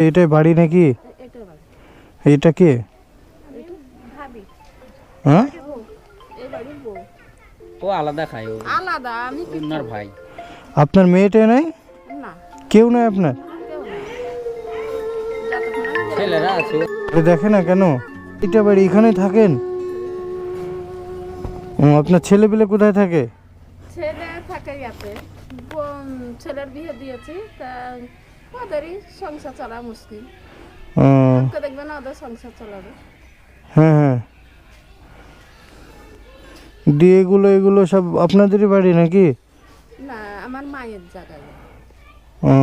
এটাই বাড়ি নাকি? এটা বাড়ি। এটা কে? এটা ভাবি। হ্যাঁ, এই বাড়ির বউ। ও আলাদা খায়, ও আলাদা, আমি কি ওনার ভাই। আপনার মেয়েটা নাই? না, কেউ নাই আপনার? কেউ না। যতক্ষণ আমি ছেলেরা আছে। আরে দেখে না কেন? এটা বাড়ি, এখানেই থাকেন? ও, আপনার ছেলে পেলে কোথায় থাকে? ছেলে থাকে ইয়াতে, ছেলের বিয়ে দিয়েছি, তা ওদেরই সংসার চলা মুশকিল। ও, ওকে দেখবে না, ওদের সংসার চলাবে। হ্যাঁ হ্যাঁ। দিয়ে এগুলো সব আপনাদেরই বাড়ি নাকি? না, আমার মায়ের জায়গায়। ও,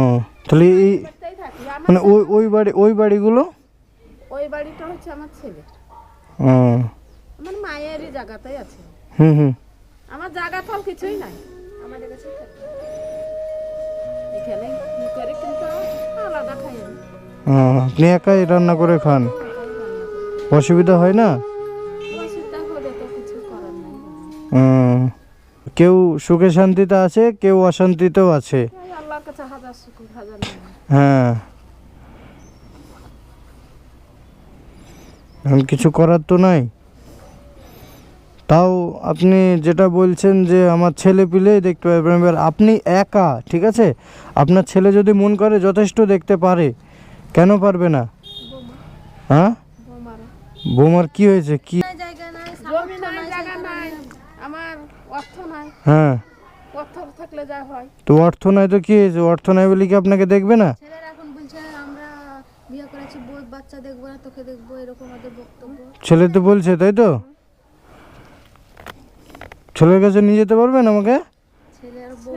তাহলে এই বাড়িতেই থাকি। মানে ওই বাড়িগুলো? ওই বাড়িটা হচ্ছে আমার ছেলের। ও, আমার মায়েরই জায়গাতেই আছে। হুম হুম। আমার জায়গা তো কিছুই নাই, আমাদের কাছে থাকে। এখানে কি করে কিন্তু আলাদা খাই আমি। ও, আপনি একাই রান্না করে খান? অসুবিধা হয় না? অসুবিধা হলে তো কিছু করার নাই। কেউ সুখে শান্তিতে আছে, কেউ অশান্তিতেও আছে। তাই আল্লাহর কাছে হাজার শুকর, হাজার নিয়ামত। হ্যাঁ, এখন কিছু করার তো নাই। তাও আপনি যেটা বলছেন যে আমার ছেলে পিলেই দেখতে পারবেন, এবার আপনি একা, ঠিক আছে, আপনার ছেলে যদি মন করে যথেষ্ট দেখতে পারে, কেন পারবে না? হ্যাঁ, বোমারা বৌমার কি হয়েছে? কি? জমি নাই, জায়গা নাই, আমার অর্থ নাই। হ্যাঁ, অর্থ থাকলে যা হয়। তো অর্থ নাই তো কি হয়েছে? অর্থ নাই বলে কি আপনাকে দেখবে না? ছেলেরা এখন বলছে আমরা বিয়ে করেছি, বউ বাচ্চা দেখবো না, তোকে দেখবো, এরকম ওদের বক্তব্য। ছেলে তো বলছে, তাই তো? ছেলের কাছে নিয়ে যেতে পারবেন আমাকে? ছেলে আর বউ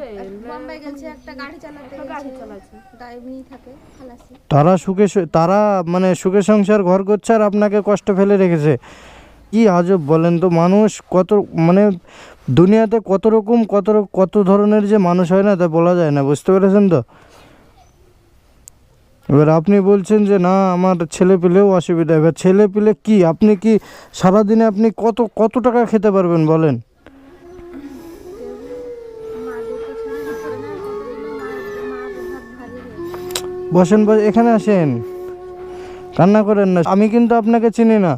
বোম্বাই গেছে, একটা গাড়ি চালাতে গাড়ি গেছে, চালাচ্ছে। ড্রাইভিংই থাকে, খালাসি। তারা মানে সুখে সংসার ঘর করছে আর আপনাকে কষ্ট ফেলে রেখেছে। কি আজব বলেন তো, মানুষ কত মানে দুনিয়াতে কত ধরনের যে মানুষ হয় না, তা বলা যায় না, বুঝতে পেরেছেন তো? এবার আপনি বলছেন যে না আমার ছেলে পেলেও অসুবিধা। এবার ছেলে পেলে কি, আপনি কি সারাদিনে আপনি কত টাকা খেতে পারবেন বলেন? মাদেরকে ছেড়ে দিতে না, মা ভাত ভারী হয়ে বসেন, এখানে আসেন, কান্না করেন না। আমি কিন্তু আপনাকে চিনি না।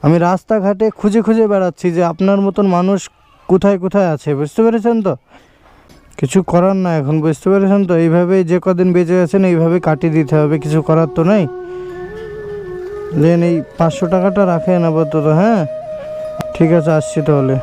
আমি রাস্তাঘাটে খুঁজে খুঁজে বেড়াচ্ছি যে আপনার মতন মানুষ কোথায় কোথায় আছে, বুঝতে পেরেছেন তো? কিছু করার না এখন, বুঝতে পেরেছেন তো? এইভাবেই যে কদিন বেঁচে আছেন এইভাবে কাটিয়ে দিতে হবে, কিছু করার তো নেই। লেন, এই 500 টাকাটা রাখেন আপাতত। হ্যাঁ, ঠিক আছে, আসছি তাহলে।